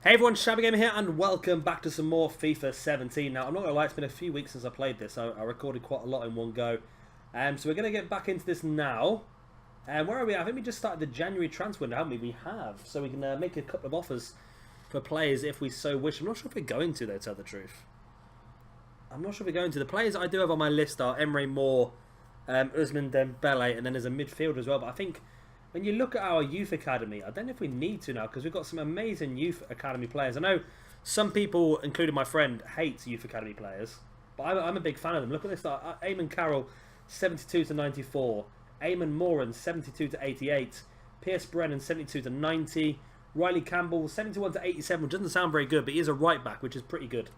Hey everyone, Shabby Gamer here, and welcome back to some more FIFA 17. Now, I'm not going to lie, it's been a few weeks since I played this. I recorded quite a lot in one go. So we're going to get back into this now. And where are we at? I think we just started the January transfer window, haven't we? We have. So we can make a couple of offers for players if we so wish. I'm not sure if we're going to, though, to tell the truth. I'm not sure if we're going to. The players I do have on my list are Emre Moore, Ousmane Dembele, and then there's a midfielder as well. But I think when you look at our youth academy, I don't know if we need to now because we've got some amazing youth academy players. I know some people, including my friend, hate youth academy players, but I'm a big fan of them. Look at this: Eamon Carroll, 72 to 94; Eamon Moran, 72 to 88; Pierce Brennan, 72 to 90; Riley Campbell, 71 to 87, which doesn't sound very good, but he is a right back, which is pretty good.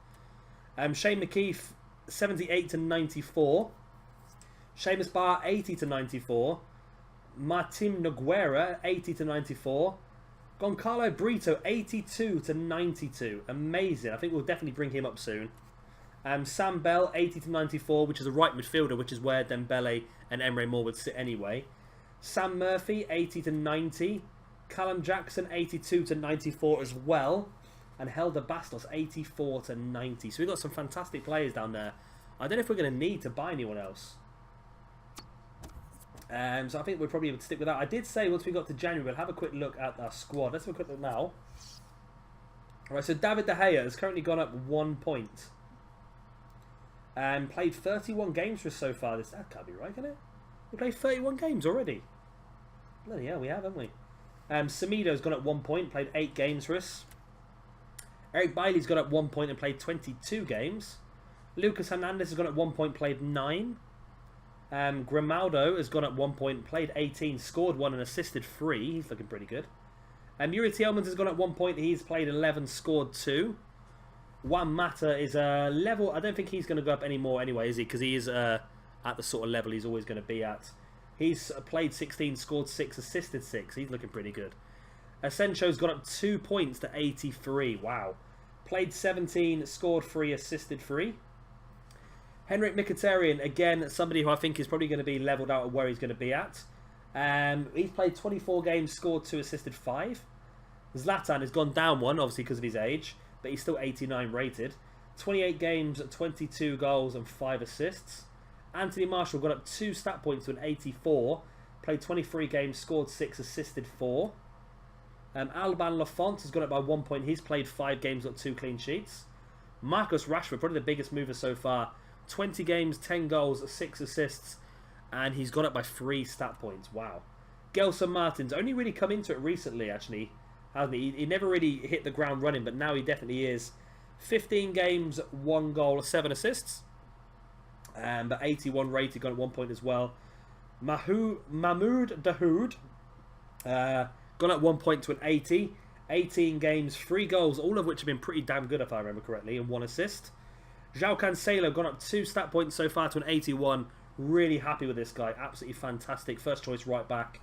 Shane McKeith, 78 to 94; Seamus Barr, 80 to 94. Martin Nogueira, 80 to 94. Goncalo Brito, 82 to 92. Amazing. I think we'll definitely bring him up soon. Sam Bell, 80 to 94, which is a right midfielder, which is where Dembele and Emre Moore would sit anyway. Sam Murphy, 80 to 90. Callum Jackson, 82 to 94 as well. And Helder Bastos, 84 to 90. So we've got some fantastic players down there. I don't know if we're going to need to buy anyone else. So I think we're probably able to stick with that. I did say once we got to January, we'll have a quick look at our squad. Let's have a quick look now. Alright, so David De Gea has currently gone up 1 point. And played 31 games for us so far. That can't be right, can it? We played 31 games already. Bloody hell, we have, haven't we? Semedo's gone up 1 point, played 8 games for us. Eric Bailey's gone up 1 point and played 22 games. Lucas Hernandez has gone up 1 point, played 9. Grimaldo has gone up 1 point, played 18, scored 1 and assisted 3. He's looking pretty good. Yuri Tielemans has gone up 1 point. He's played 11, scored 2. Juan Mata is a level. I don't think he's going to go up anymore anyway, is he? Because he is at the sort of level he's always going to be at. He's played 16, scored 6, assisted 6. He's looking pretty good. Asensio's gone up 2 points to 83. Wow. Played 17, scored 3, assisted 3. Henrik Mkhitaryan, again, somebody who I think is probably going to be levelled out of where he's going to be at. He's played 24 games, scored 2, assisted 5. Zlatan has gone down 1, obviously because of his age, but he's still 89 rated. 28 games, 22 goals and 5 assists. Anthony Martial got up 2 stat points to an 84. Played 23 games, scored 6, assisted 4. Alban Lafont has gone up by 1 point. He's played 5 games, got 2 clean sheets. Marcus Rashford, probably the biggest mover so far. 20 games, 10 goals, 6 assists, and he's gone up by 3 stat points. Wow. Gelson Martins only really come into it recently, actually, hasn't he? He never really hit the ground running, but now he definitely is. 15 games, 1 goal, 7 assists, but 81 rated, got at 1 point as well. Mahmoud Dahoud, gone at 1 point to an 80. 18 games, 3 goals, all of which have been pretty damn good if I remember correctly, and 1 assist. João Cancelo gone up 2 stat points so far to an 81. Really happy with this guy. Absolutely fantastic. First choice right back.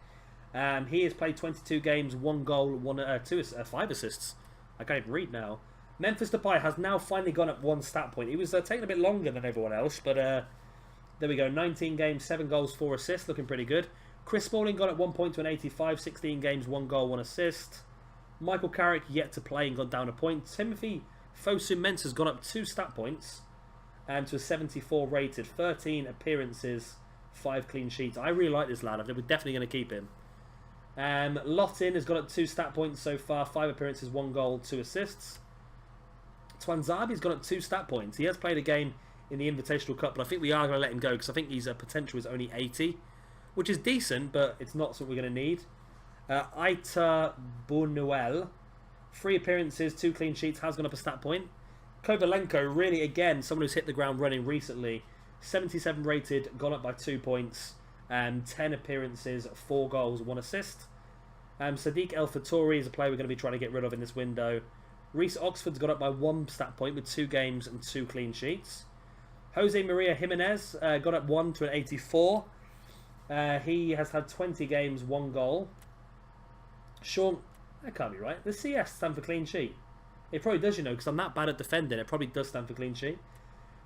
He has played 22 games, 1 goal, 5 assists. I can't even read now. Memphis Depay has now finally gone up 1 stat point. He was taking a bit longer than everyone else, but there we go. 19 games, 7 goals, 4 assists. Looking pretty good. Chris Smalling got up 1 point to an 85. 16 games, 1 goal, 1 assist. Michael Carrick yet to play and gone down a point. Timothy Fosu Mensah has gone up 2 stat points and to a 74 rated. 13 appearances, 5 clean sheets. I really like this lad. We're definitely going to keep him. Lotin has got up 2 stat points so far. 5 appearances, 1 goal, 2 assists. Twanzabi's got up 2 stat points. He has played a game in the Invitational Cup, but I think we are going to let him go because I think his potential is only 80, which is decent, but it's not what we're going to need. Aita Bunuel, 3 appearances, 2 clean sheets, has gone up a stat point. Kovalenko, really, again, someone who's hit the ground running recently. 77 rated, gone up by 2 points. 10 appearances, 4 goals, 1 assist. Sadiq El Fattori is a player we're going to be trying to get rid of in this window. Reece Oxford's got up by 1 stat point with 2 games and 2 clean sheets. Jose Maria Jimenez got up 1 to an 84. He has had 20 games, 1 goal. Sean... That can't be right. The CS stand for clean sheet. It probably does, you know, because I'm that bad at defending. It probably does stand for clean sheet.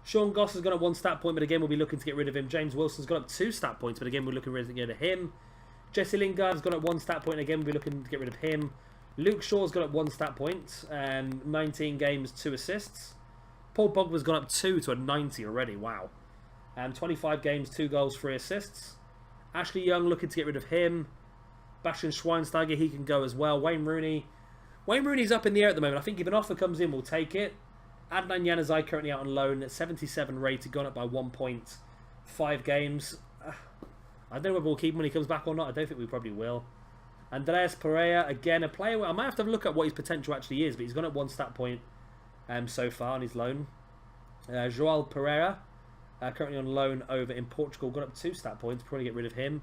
Sean Goss has gone up 1 stat point, but again, we'll be looking to get rid of him. James Wilson's got up 2 stat points, but again, we're looking to get rid of him. Jesse Lingard has gone up 1 stat point, and again, we'll be looking to get rid of him. Luke Shaw's got up 1 stat point. 19 games, 2 assists. Paul Pogba's gone up 2 to a 90 already. Wow. 25 games, 2 goals, 3 assists. Ashley Young looking to get rid of him. Bastian Schweinsteiger, he can go as well. Wayne Rooney. Wayne Rooney's up in the air at the moment. I think if an offer comes in, we'll take it. Adnan Januzaj currently out on loan at 77 rated, gone up by 1 point. 5 games. I don't know whether we'll keep him when he comes back or not. I don't think we probably will. Andreas Pereira, again, a player. I might have to look at what his potential actually is, but he's gone up 1 stat point so far on his loan. João Pereira, currently on loan over in Portugal, got up 2 stat points. Probably get rid of him.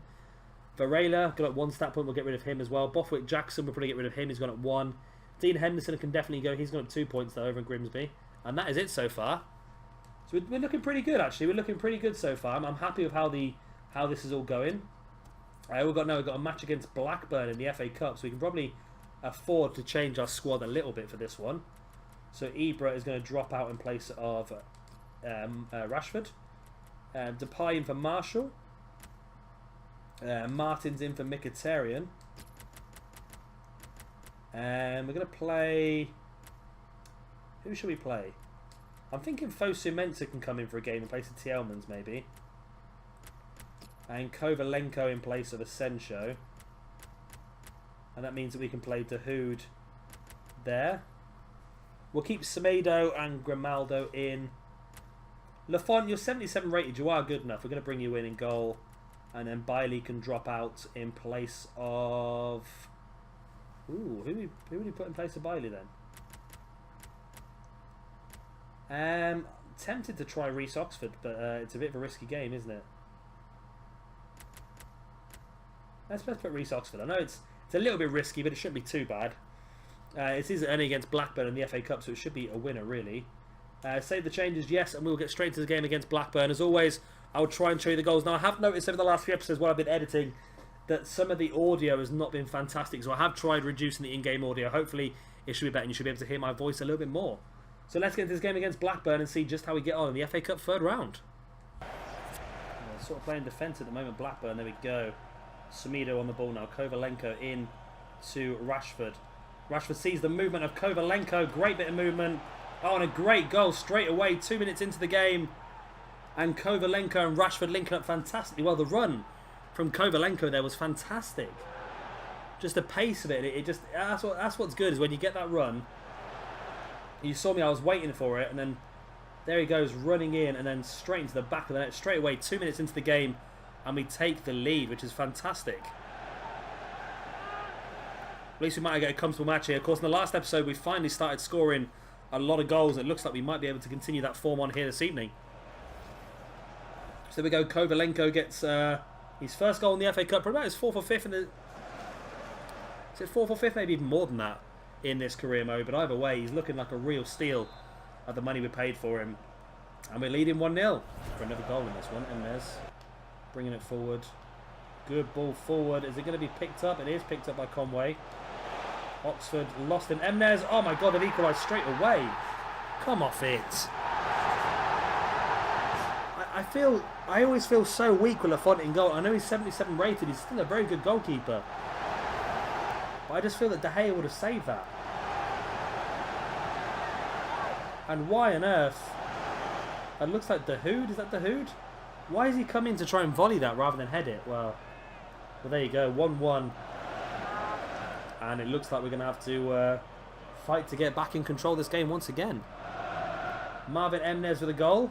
Varela got up 1 stat point. We'll get rid of him as well. Bothwick Jackson, we'll probably get rid of him. He's gone up 1. Dean Henderson can definitely go. He's gone up 2 points though over in Grimsby. And that is it so far. So we're looking pretty good actually. We're looking pretty good so far. I'm happy with how this is all going. We've got a match against Blackburn in the FA Cup, so we can probably afford to change our squad a little bit for this one. So Ibra is going to drop out in place of Rashford. Depay in for Marshall. Martin's in for Mkhitaryan. And we're going to play... Who should we play? I'm thinking Fosu Mensah can come in for a game in place of Tielemans maybe. And Kovalenko in place of Asensio. And that means that we can play Dahoud there. We'll keep Semedo and Grimaldo in. Lafont, you're 77 rated. You are good enough. We're going to bring you in goal. And then Bailey can drop out in place of... Ooh, who would he put in place of Bailey then? Tempted to try Reece Oxford, but it's a bit of a risky game, isn't it? Let's put Reece Oxford. I know it's a little bit risky, but it shouldn't be too bad. It is only against Blackburn in the FA Cup, so it should be a winner, really. Save the changes, yes, and we'll get straight to the game against Blackburn. As always, I'll try and show you the goals. Now, I have noticed over the last few episodes while I've been editing that some of the audio has not been fantastic, so I have tried reducing the in-game audio. Hopefully, it should be better, and you should be able to hear my voice a little bit more. So let's get into this game against Blackburn and see just how we get on in the FA Cup 3rd round. Sort of playing defence at the moment, Blackburn. There we go. Semedo on the ball now. Kovalenko in to Rashford. Rashford sees the movement of Kovalenko. Great bit of movement. Oh, and a great goal straight away. 2 minutes into the game. And Kovalenko and Rashford linking up fantastically. Well, the run from Kovalenko there was fantastic. Just the pace of it. That's what's good is when you get that run. You saw me, I was waiting for it. And then there he goes running in and then straight into the back of the net. Straight away, 2 minutes into the game. And we take the lead, which is fantastic. At least we might get a comfortable match here. Of course, in the last episode, we finally started scoring a lot of goals. And it looks like we might be able to continue that form on here this evening. So there we go. Kovalenko gets his first goal in the FA Cup. Probably about his 4th or 5th in the... Is it 4th or 5th? Maybe even more than that in this career mode. But either way, he's looking like a real steal at the money we paid for him. And we're leading 1-0 for another goal in this one. And there's... Bringing it forward. Good ball forward. Is it going to be picked up? It is picked up by Conway. Oxford lost in Emnes. Oh my god, they've equalised straight away. Come off it. I always feel so weak with Lafont in goal. I know he's 77 rated. He's still a very good goalkeeper. But I just feel that De Gea would have saved that. And why on earth? It looks like Dahoud. Is that Dahoud? Why is he coming to try and volley that rather than head it? Well, there you go. 1-1. And it looks like we're going to have to fight to get back in control of this game once again. Marvin Emnes with a goal.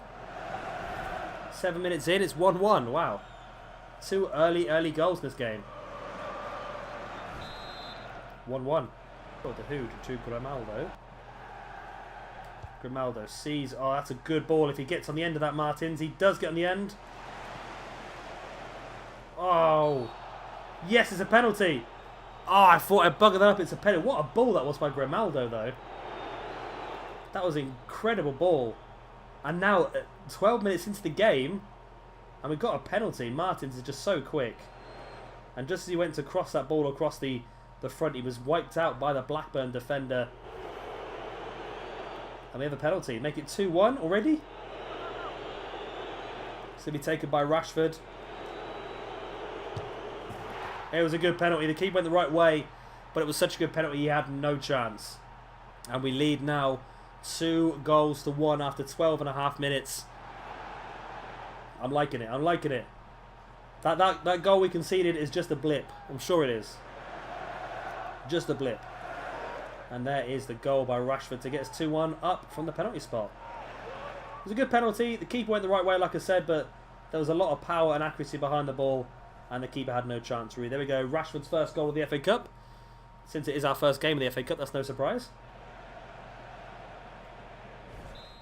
7 minutes in, it's 1-1. Wow. 2 early goals in this game. 1-1. Oh, Dahoud to Grimaldo. Grimaldo sees... Oh, that's a good ball if he gets on the end of that, Martins. He does get on the end. Oh. Yes, it's a penalty. Oh, I thought I buggered that up. It's a penalty. What a ball that was by Grimaldo, though. That was an incredible ball. And now, 12 minutes into the game, and we've got a penalty. Martins is just so quick. And just as he went to cross that ball across the front, he was wiped out by the Blackburn defender. And we have a penalty. Make it 2-1 already. It's going to be taken by Rashford. It was a good penalty. The keeper went the right way. but it was such a good penalty he had no chance. And we lead now 2-1 after 12.5 minutes. I'm liking it. I'm liking it. That goal we conceded is just a blip. I'm sure it is. Just a blip. And there is the goal by Rashford to get us 2-1 up from the penalty spot. It was a good penalty. The keeper went the right way, like I said, but there was a lot of power and accuracy behind the ball, and the keeper had no chance, really. There we go. Rashford's first goal of the FA Cup. Since it is our first game of the FA Cup, that's no surprise.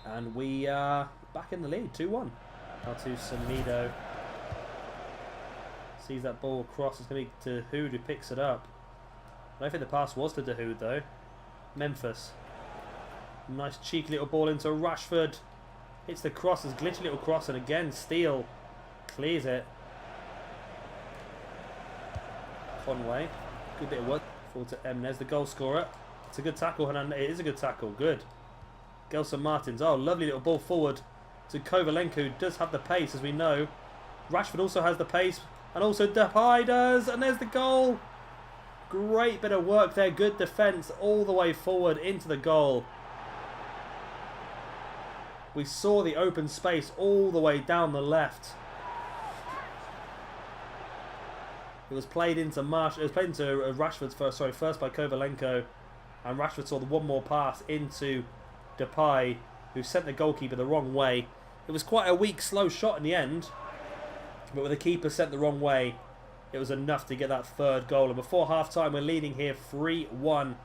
And we are back in the lead, 2-1. Now to Semedo. Sees that ball across. It's going to be Dahoud who picks it up. I don't think the pass was to Dahoud, though. Memphis. Nice cheeky little ball into Rashford. Hits the cross, this glitchy little cross, and again, Steele clears it. Conway. Good bit of work. Fall to Emnes, the goal scorer. It's a good tackle, Hernandez. It is a good tackle. Good. Gelson Martins. Oh, lovely little ball forward to Kovalenko, who does have the pace, as we know. Rashford also has the pace, and also Depay does, and there's the goal. Great bit of work there. Good defence all the way forward into the goal. We saw the open space all the way down the left. It was played into Marsh. It was played into Rashford's first. Sorry, first by Kovalenko, and Rashford saw the one more pass into Depay, who sent the goalkeeper the wrong way. It was quite a weak, slow shot in the end, but with the keeper sent the wrong way, it was enough to get that third goal. And before half-time, we're leading here 3-1,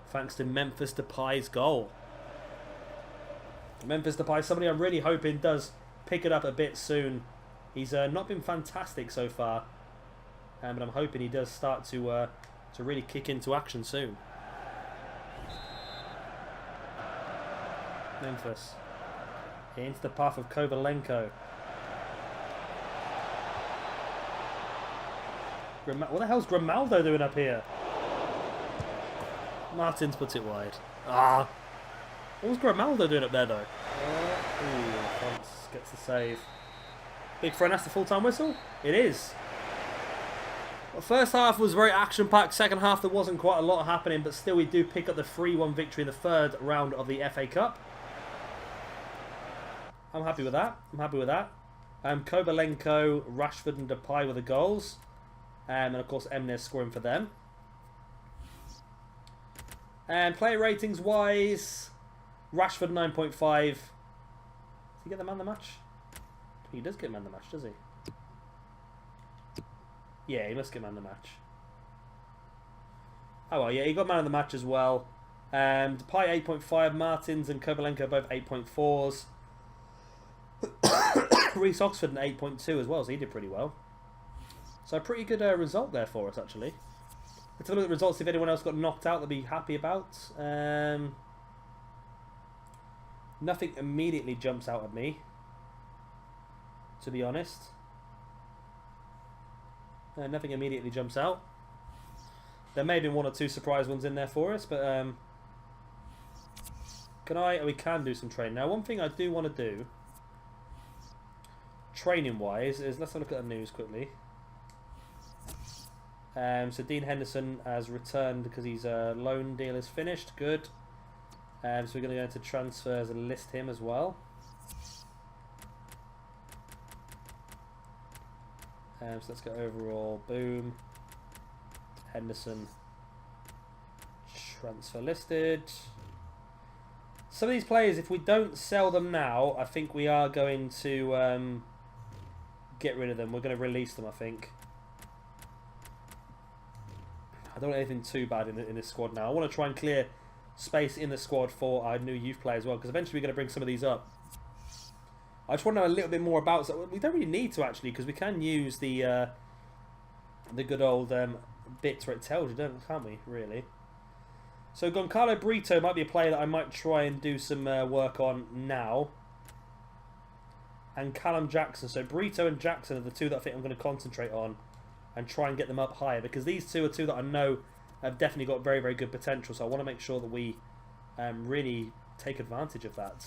thanks to Memphis Depay's goal. Memphis Depay, somebody I'm really hoping does pick it up a bit soon. He's not been fantastic so far, but I'm hoping he does start to really kick into action soon. Memphis into the path of Kovalenko. What the hell's Grimaldo doing up here? Martins puts it wide. Ah. What was Grimaldo doing up there, though? Fonts gets the save. Big friend, that's the full-time whistle? It is. Well, first half was very action-packed. Second half, there wasn't quite a lot happening, but still we do pick up the 3-1 victory in the third round of the FA Cup. I'm happy with that. I'm happy with that. Kovalenko, Rashford and Depay were the goals. And of course, Emnes scoring for them. And player ratings-wise, Rashford 9.5. Does he get the man of the match? He does get man of the match, does he? Yeah, he must get man of the match. Oh well, yeah, he got man of the match as well. Depay 8.5, Martins and Kovalenko both 8.4s. Reece Oxford an 8.2 as well, so he did pretty well. So a pretty good result there for us, actually. Let's have a look at the results. If anyone else got knocked out, they'll be happy about. Nothing immediately jumps out at me, to be honest. Nothing immediately jumps out. There may have been one or two surprise ones in there for us, but we can do some training. Now, one thing I do want to do, training-wise, is let's have a look at the news quickly. So Dean Henderson has returned because his loan deal is finished. Good. So we're going to go into transfers and list him as well. So let's go overall. Boom. Henderson. Transfer listed. Some of these players, if we don't sell them now, I think we are going to get rid of them. We're going to release them, I think. I don't want anything too bad in this squad now. I want to try and clear space in the squad for our new youth players as well, because eventually we're going to bring some of these up. I just want to know a little bit more about. So we don't really need to actually, because we can use the good old bits where it tells you, can't we? Really. So Goncalo Brito might be a player that I might try and do some work on now. And Callum Jackson. So Brito and Jackson are the two that I think I'm going to concentrate on and try and get them up higher, because these two are two that I know have definitely got very, very good potential. So I want to make sure that we really take advantage of that.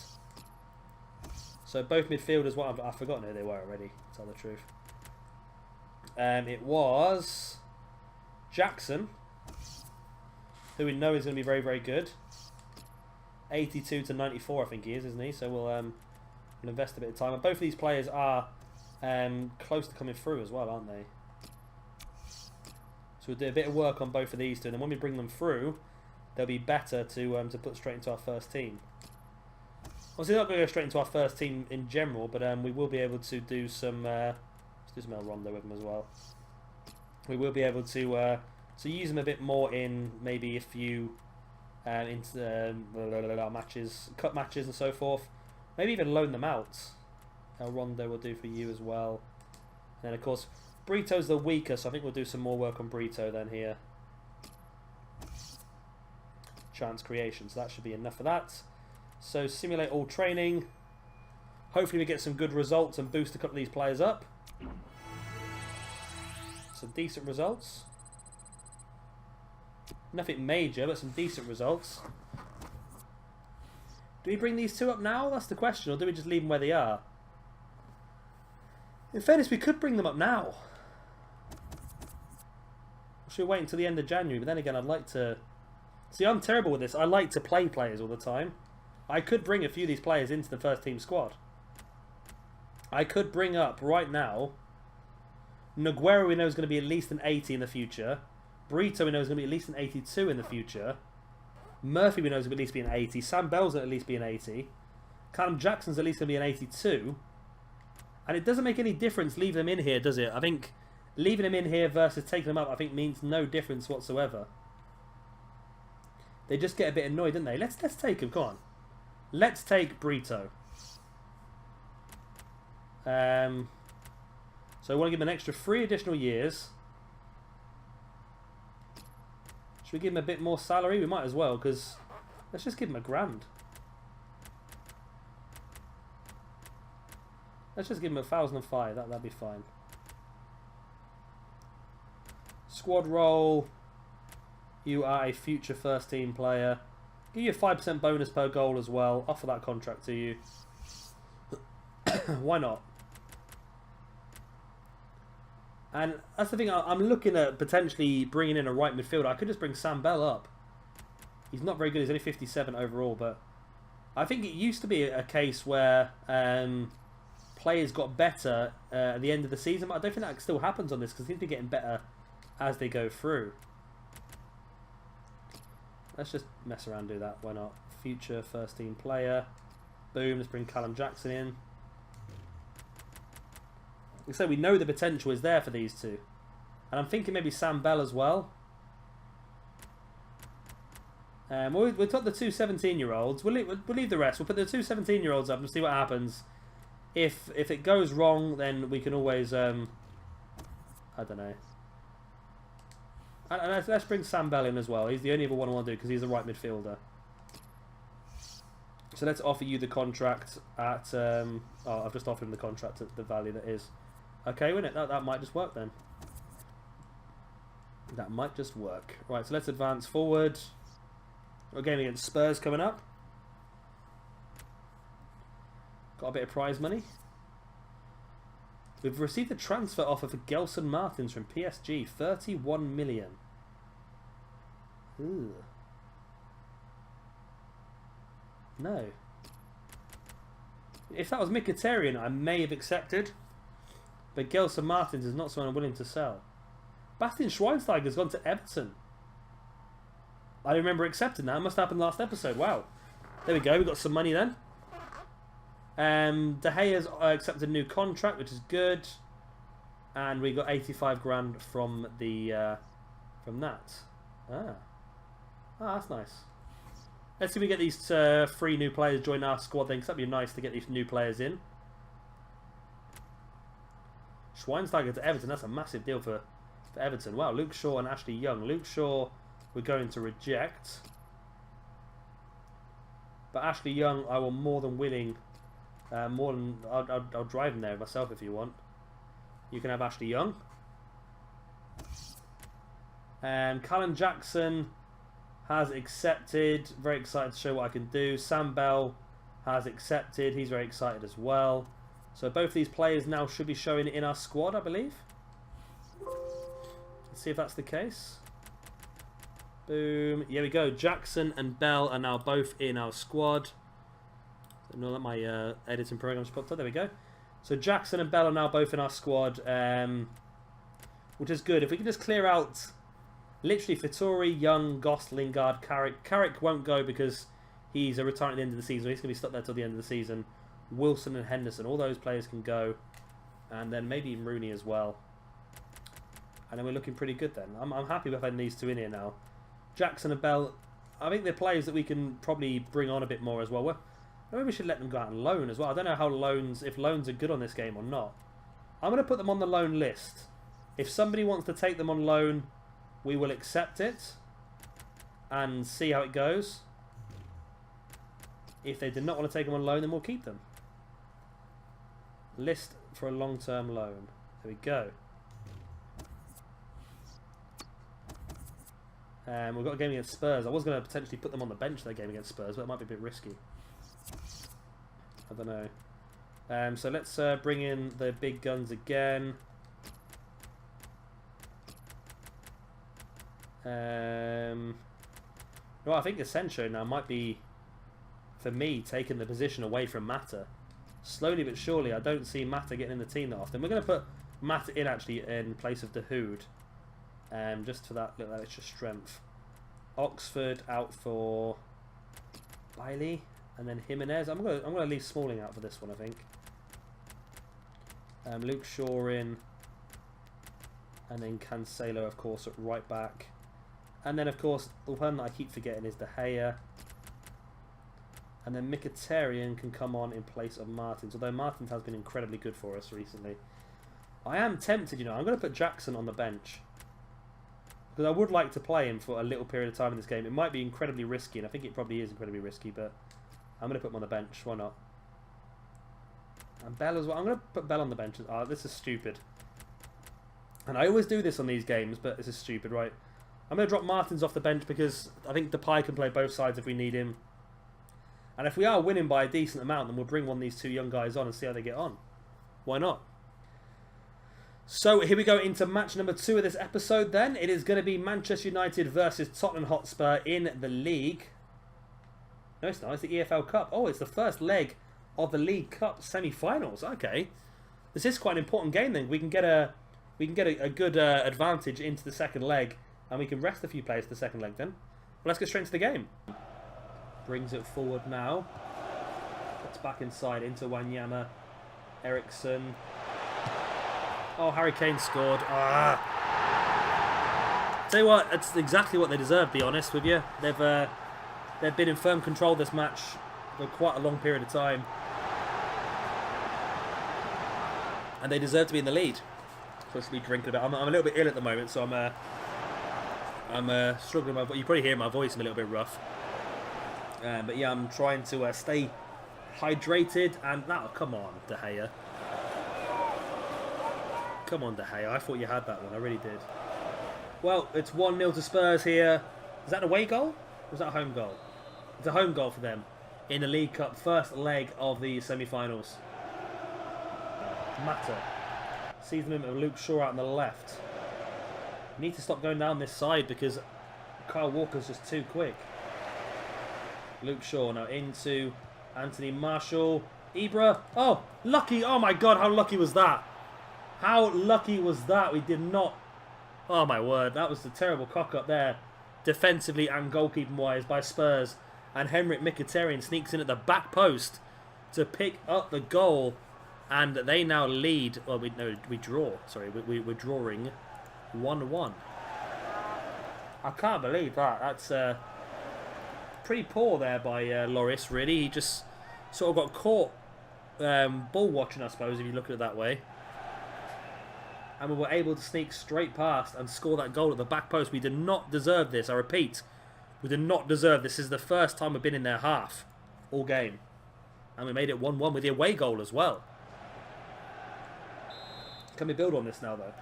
So both midfielders, I've forgotten who they were already, to tell the truth. It was Jackson who we know is going to be very, very good. 82 to 94, I think he is, isn't he? So we'll invest a bit of time. And both of these players are close to coming through as well, aren't they? So we'll do a bit of work on both of these two, and then when we bring them through, they'll be better to put straight into our first team. Obviously, not going to go straight into our first team in general, but we will be able to do some. Let's do some El Rondo with them as well. We will be able to use them a bit more in maybe a few into matches, cup matches, and so forth. Maybe even loan them out. El Rondo will do for you as well. And then of course, Brito's the weaker, so I think we'll do some more work on Brito then here. Chance creation, so that should be enough of that. So simulate all training. Hopefully we get some good results and boost a couple of these players up. Some decent results. Nothing major, but some decent results. Do we bring these two up now? That's the question, or do we just leave them where they are? In fairness, we could bring them up now. Should we wait until the end of January? But then again, I'd like to... See, I'm terrible with this. I like to play players all the time. I could bring a few of these players into the first team squad. I could bring up, right now, Nogueira we know is going to be at least an 80 in the future. Brito we know is going to be at least an 82 in the future. Murphy we know is going to at least be an 80. Sam Bell's going to at least be an 80. Callum Jackson's at least going to be an 82. And it doesn't make any difference leaving them in here, does it? I think leaving them in here versus taking them up, I think means no difference whatsoever. They just get a bit annoyed, don't they? Let's take him. Come on. Let's take Brito. So I want to give him an extra 3 additional years. Should we give him a bit more salary? We might as well, because let's just give him $1,000. Let's just give him 1,005. That'd be fine. Squad role. You are a future first team player. Give you a 5% bonus per goal as well. Offer that contract to you. Why not? And that's the thing. I'm looking at potentially bringing in a right midfielder. I could just bring Sam Bell up. He's not very good. He's only 57 overall, but I think it used to be a case where players got better at the end of the season, but I don't think that still happens on this because they seem to be getting better as they go through. Let's just mess around and do that. Why not? Future first team player. Boom. Let's bring Callum Jackson in. Like I said, we know the potential is there for these two. And I'm thinking maybe Sam Bell as well. We'll take the two 17-year-olds. We'll leave the rest. We'll put the two 17-year-olds up and see what happens. If it goes wrong, then we can always... I don't know. And let's bring Sam Bell in as well. He's the only other one I want to do because he's the right midfielder. So let's offer you the contract at... oh, I've just offered him the contract at the value that is. Okay, wouldn't it? That might just work then. That might just work. Right, so let's advance forward. We're game against Spurs coming up. Got a bit of prize money. We've received a transfer offer for Gelson Martins from PSG. 31 million. Ooh. No. If that was Mkhitaryan, I may have accepted. But Gelson Martins is not someone I'm willing to sell. Bastian Schweinsteiger's gone to Everton. I remember accepting that. It must have happened last episode. Wow. There we go. We've got some money then. De Gea's accepted a new contract, which is good. And we got 85 grand from the from that. Ah, that's nice. Let's see if we get these 3 new players join our squad then, because that'd be nice to get these new players in. Schweinsteiger to Everton, that's a massive deal for Everton. Wow, Luke Shaw and Ashley Young. Luke Shaw we're going to reject. But Ashley Young, I will more than willing... I'll drive him there myself if you want. You can have Ashley Young. Callum Jackson has accepted. Very excited to show what I can do. Sam Bell has accepted. He's very excited as well. So both these players now should be showing in our squad, I believe. Let's see if that's the case. Boom. Here we go. Jackson and Bell are now both in our squad. Ignore that my editing program's popped up. There we go. So Jackson and Bell are now both in our squad, which is good. If we can just clear out literally Fattori, Young, Gost, Lingard, Carrick. Carrick won't go because he's a retirement at the end of the season. He's going to be stuck there till the end of the season. Wilson and Henderson, all those players can go. And then maybe even Rooney as well. And then we're looking pretty good then. I'm happy with having these two in here now. Jackson and Bell, I think they're players that we can probably bring on a bit more as well. Maybe we should let them go out on loan as well. I don't know how if loans are good on this game or not. I'm going to put them on the loan list. If somebody wants to take them on loan, we will accept it and see how it goes. If they did not want to take them on loan, then we'll keep them. List for a long-term loan. There we go. We've got a game against Spurs. I was going to potentially put them on the bench for that game against Spurs, but it might be a bit risky. I don't know. So let's bring in the big guns again. Well, I think Asensio now might be, for me, taking the position away from Mata. Slowly but surely, I don't see Mata getting in the team that often. We're going to put Mata in, actually, in place of Dahoud. Just for that little extra strength. Oxford out for Bailey, and then Jimenez. I'm gonna leave Smalling out for this one, I think. Luke Shaw in, and then Cancelo, of course, at right back. And then, of course, the one that I keep forgetting is De Gea. And then Mkhitaryan can come on in place of Martins, although Martins has been incredibly good for us recently. I am tempted, you know, I'm going to put Jackson on the bench. Because I would like to play him for a little period of time in this game. It might be incredibly risky, and I think it probably is incredibly risky, but I'm going to put him on the bench. Why not? And Bell as well. I'm going to put Bell on the bench. Oh, this is stupid. And I always do this on these games, but this is stupid, right? I'm going to drop Martins off the bench because I think Depay can play both sides if we need him. And if we are winning by a decent amount, then we'll bring one of these two young guys on and see how they get on. Why not? So here we go into match number 2 of this episode then. It is going to be Manchester United versus Tottenham Hotspur in the league. No, it's not. It's the EFL Cup. Oh, it's the first leg of the League Cup semi-finals. Okay. This is quite an important game then. We can get a good advantage into the second leg, and we can rest a few players for the second leg then. Well, let's get straight into the game. Brings it forward now. Puts back inside into Wanyama. Ericsson. Oh, Harry Kane scored. Ah. Tell you what, that's exactly what they deserve, to be honest with you. They've been in firm control this match for quite a long period of time. And they deserve to be in the lead. Supposed to be drinking a bit. I'm a little bit ill at the moment, so I'm struggling with my voice. You probably hear my voice, I'm a little bit rough. But yeah, I'm trying to stay hydrated. And now, come on, De Gea. Come on, De Gea. I thought you had that one. I really did. Well, it's 1-0 to Spurs here. Is that an away goal? Or was that a home goal? It's a home goal for them in the League Cup. First leg of the semi-finals. Mata. Sees the movement of Luke Shaw out on the left. We need to stop going down this side because Kyle Walker's just too quick. Luke Shaw now into Anthony Martial. Ibra. Oh, lucky. Oh my God, how lucky was that? How lucky was that? We did not... Oh my word, that was a terrible cock-up there. Defensively and goalkeeping-wise by Spurs. And Henrik Mkhitaryan sneaks in at the back post to pick up the goal. And they now lead... Well, we draw. Sorry, we're drawing 1-1. I can't believe that. That's pretty poor there by Lloris, really. He just sort of got caught ball watching, I suppose, if you look at it that way. And we were able to sneak straight past and score that goal at the back post. We did not deserve this. I repeat, we did not deserve this. This is the first time we've been in their half all game. And we made it 1-1 with the away goal as well. Can we build on this now, though?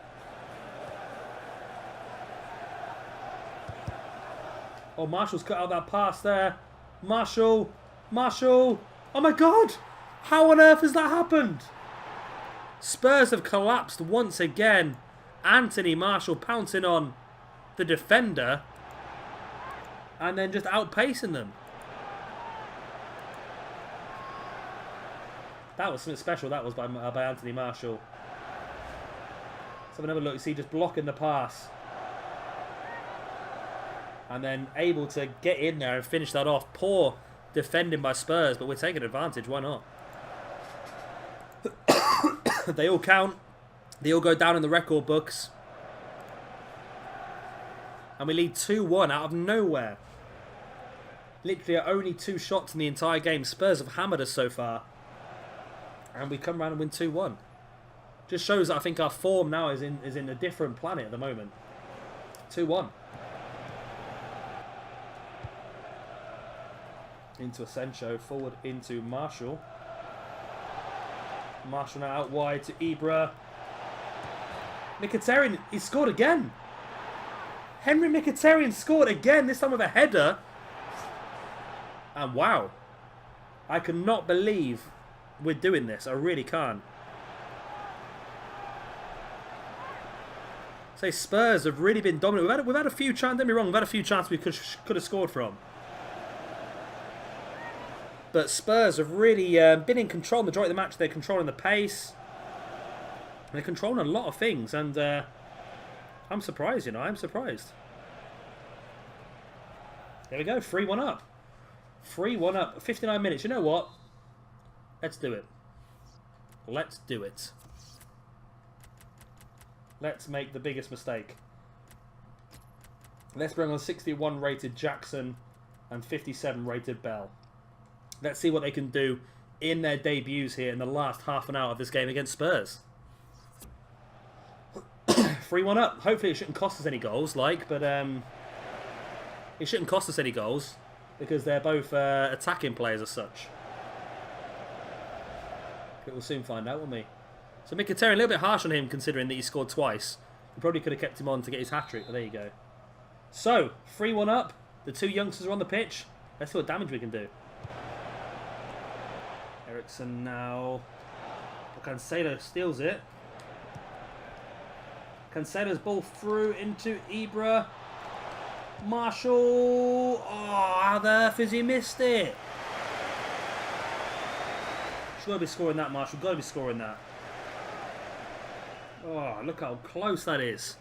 Oh, Marshall's cut out that pass there. Marshall. Oh my God. How on earth has that happened? Spurs have collapsed once again. Anthony Martial pouncing on the defender. and then just outpacing them. That was something special. That was by Anthony Marshall. Let's have another look. See, just blocking the pass. And then able to get in there and finish that off. Poor defending by Spurs, but we're taking advantage. Why not? They all count. They all go down in the record books. And we lead 2-1 out of nowhere. Literally only 2 shots in the entire game. Spurs have hammered us so far. And we come around and win 2-1. Just shows that I think our form now is in a different planet at the moment. 2-1. Into Asensio, forward into Marshall. Marshall now out wide to Ibra. Mkhitaryan, he scored again. Henry Mkhitaryan scored again, this time with a header. And wow. I cannot believe we're doing this. I really can't. Say Spurs have really been dominant. We've had a few chances, don't be wrong, we've had a few chances we could have scored from. But Spurs have really been in control the majority of the match. They're controlling the pace. They're controlling a lot of things. And I'm surprised, you know. I'm surprised. There we go. 3-1 up. 3-1 up. 59 minutes. You know what? Let's do it. Let's do it. Let's make the biggest mistake. Let's bring on 61 rated Jackson and 57 rated Bell. Let's see what they can do in their debuts here in the last half an hour of this game against Spurs. 3-1 up. Hopefully it shouldn't cost us any goals, but it shouldn't cost us any goals because they're both attacking players as such. But we'll soon find out, won't we? So Mkhitaryan, a little bit harsh on him considering that he scored twice. We probably could have kept him on to get his hat-trick, but there you go. So, 3-1 up. The 2 youngsters are on the pitch. Let's see what damage we can do. Ericsson now. Cancelo steals it. Cancelo's ball through into Ibra. Marshall. Oh, how the earth has he missed it? Should got to be scoring that, Marshall. Got to be scoring that. Oh, look how close that is.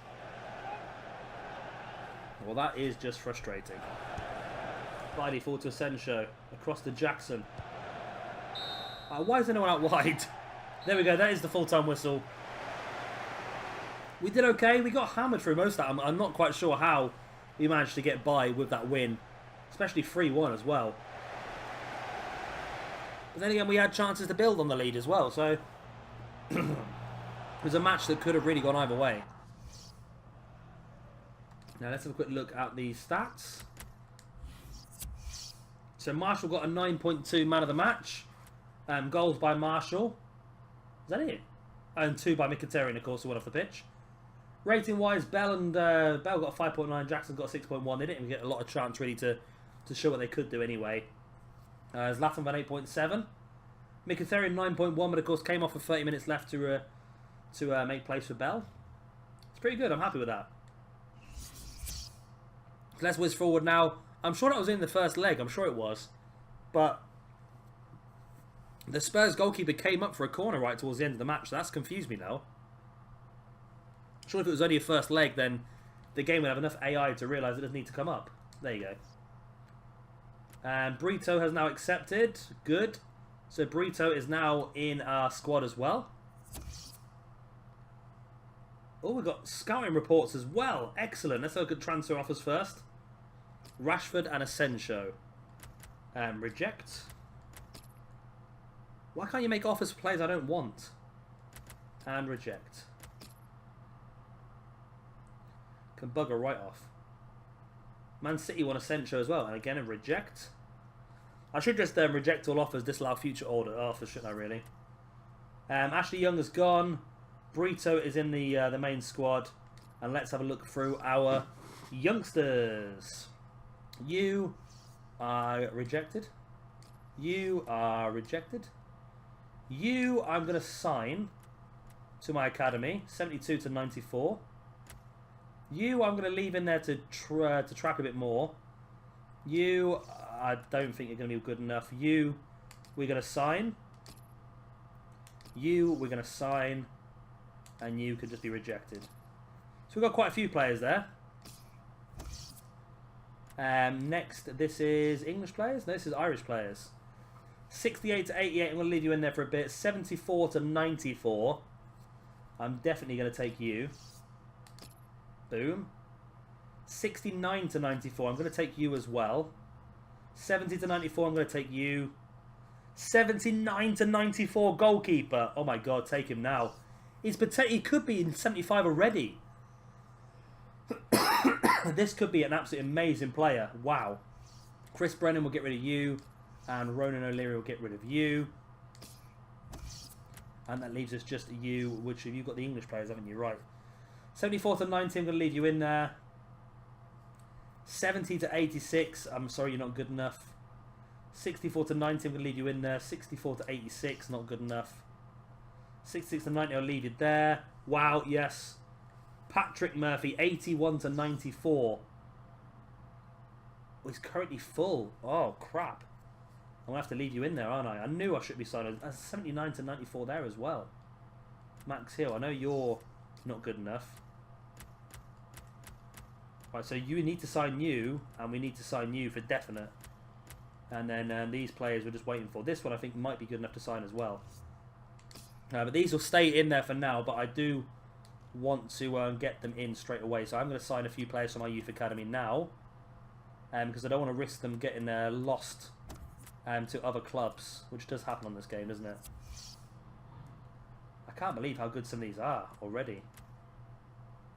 Well, that is just frustrating. By default to Asensio. Across to Jackson. Why is there no one out wide? There we go. That is the full-time whistle. We did okay. We got hammered through most of that. I'm not quite sure how we managed to get by with that win. Especially 3-1 as well. But then again, we had chances to build on the lead as well. So, it was a match that could have really gone either way. Now, let's have a quick look at the stats. So, Marshall got a 9.2 man of the match. Goals by Marshall. Is that it? And 2 by Mkhitaryan, of course, who went off the pitch. Rating-wise, Bell got a 5.9, Jackson got a 6.1. They didn't even get a lot of chance, really, to show what they could do anyway. Zlatan Van 8.7. Mkhitaryan 9.1, but of course came off with 30 minutes left to make place for Bell. It's pretty good. I'm happy with that. Let's whiz forward now. I'm sure that was in the first leg. I'm sure it was. But the Spurs goalkeeper came up for a corner right towards the end of the match. So that's confused me now. Sure, if it was only a first leg, then the game would have enough AI to realise it doesn't need to come up. There you go. And Brito has now accepted. Good. So Brito is now in our squad as well. Oh, we've got scouting reports as well. Excellent. Let's look at transfer offers first. Rashford and Asensio. Reject. Why can't you make offers for players I don't want? And reject. Can bugger right off. Man City want Asensio as well. And again, a reject. I should just reject all offers, disallow future offers, shouldn't I really? Ashley Young is gone. Brito is in the main squad. And let's have a look through our youngsters. You are rejected. You are rejected. You, I'm going to sign to my academy, 72 to 94. You, I'm going to leave in there to track a bit more. You, I don't think you're going to be good enough. You, we're going to sign. You, we're going to sign. And you could just be rejected. So we've got quite a few players there. Next, this is English players? No, this is Irish players. 68 to 88, I'm going to leave you in there for a bit. 74 to 94. I'm definitely going to take you. Boom. 69 to 94, I'm going to take you as well. 70 to 94, I'm going to take you. 79 to 94, goalkeeper. Oh my god, take him now. He could be in 75 already. This could be an absolutely amazing player. Wow. Chris Brennan will get rid of you. And Ronan O'Leary will get rid of you. And that leaves us just you, which you've got the English players, haven't you? Right. 74 to 90, I'm going to leave you in there. 70 to 86, I'm sorry, you're not good enough. 64 to 90, I'm going to leave you in there. 64 to 86, not good enough. 66 to 90, I'll leave you there. Wow, yes. Patrick Murphy, 81 to 94. Oh, he's currently full. Oh, crap. I'm going to have to leave you in there, aren't I? I knew I should be signed. 79 to 94 there as well. Max Hill, I know you're not good enough. Right, so you need to sign you, and we need to sign you for definite. And then these players we're just waiting for. This one I think might be good enough to sign as well. But these will stay in there for now, but I do want to get them in straight away. So I'm going to sign a few players from my youth academy now. Because I don't want to risk them getting lost to other clubs, which does happen on this game, doesn't it? I can't believe how good some of these are already.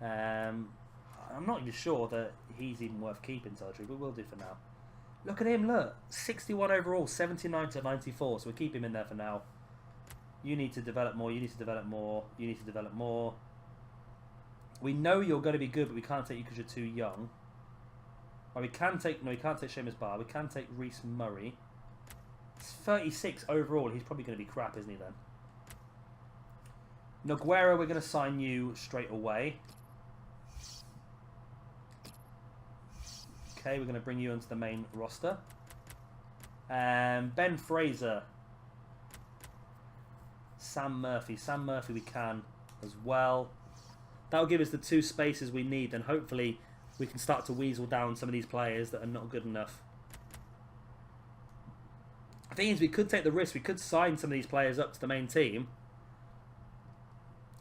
I'm not even sure that he's even worth keeping, to tell the truth, but we'll do for now. Look at him, look. 61 overall, 79 to 94, so we'll keep him in there for now. You need to develop more, you need to develop more, you need to develop more. We know you're going to be good, but we can't take you because you're too young. Well, we can't take Seamus Barr, we can take Reece Murray. It's 36 overall, he's probably going to be crap, isn't he then? Noguera, we're going to sign you straight away. Okay, we're going to bring you into the main roster. Ben Fraser. Sam Murphy. Sam Murphy we can as well. That'll give us the 2 spaces we need, and hopefully we can start to weasel down some of these players that are not good enough. The thing is, we could take the risk. We could sign some of these players up to the main team.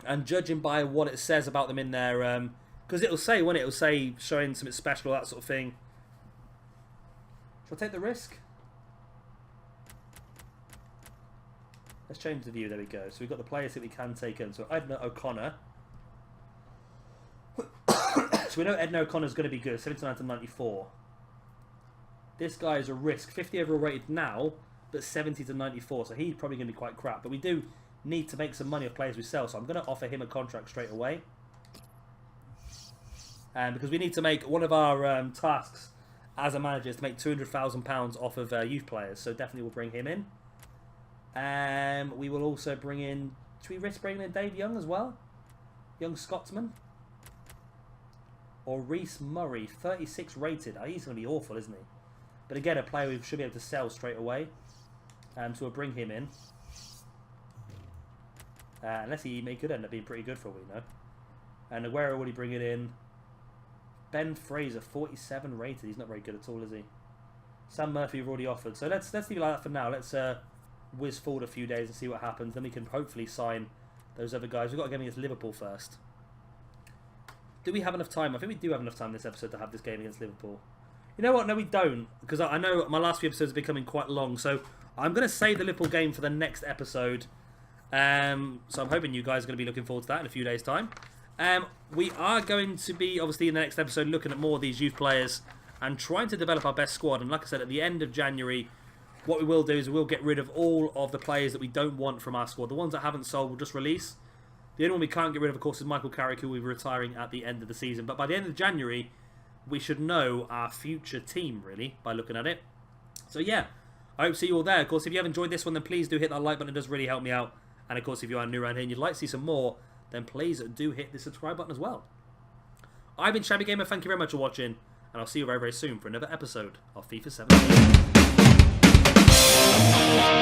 And judging by what it says about them in there, because it'll say, won't it? It'll say showing something special, that sort of thing. Shall I take the risk? Let's change the view. There we go. So we've got the players that we can take in. So Edna O'Connor. So we know Edna O'Connor's going to be good. 79 to 94. This guy is a risk. 50 overall rated now, but 70 to 94. So he's probably going to be quite crap. But we do need to make some money off players we sell. So I'm going to offer him a contract straight away. Because we need to make one of our tasks as a manager is to make £200,000 off of youth players. So definitely we'll bring him in. We will also bring in... Should we risk bringing in Dave Young as well? Young Scotsman? Or Reece Murray, 36 rated. Oh, he's going to be awful, isn't he? But again, a player we should be able to sell straight away. So we'll bring him in. Unless he could end up being pretty good for all we know. And Aguero, will he bring it in? Ben Fraser, 47 rated. He's not very good at all, is he? Sam Murphy we've already offered. So let's leave it like that for now. Let's whiz forward a few days and see what happens. Then we can hopefully sign those other guys. We've got to get against Liverpool first. Do we have enough time? I think we do have enough time this episode to have this game against Liverpool. You know what? No, we don't. Because I know my last few episodes are becoming quite long. So I'm going to save the Liverpool game for the next episode. So I'm hoping you guys are going to be looking forward to that in a few days' time. We are going to be, obviously, in the next episode looking at more of these youth players and trying to develop our best squad. And like I said, at the end of January, what we will do is we'll get rid of all of the players that we don't want from our squad. The ones that haven't sold we'll just release. The only one we can't get rid of course, is Michael Carrick, who will be retiring at the end of the season. But by the end of January, we should know our future team, really, by looking at it. So, yeah, I hope to see you all there. Of course, if you have enjoyed this one, then please do hit that like button. It does really help me out. And, of course, if you are new around here and you'd like to see some more, then please do hit the subscribe button as well. I've been Shabby Gamer. Thank you very much for watching. and I'll see you very, very soon for another episode of FIFA 17.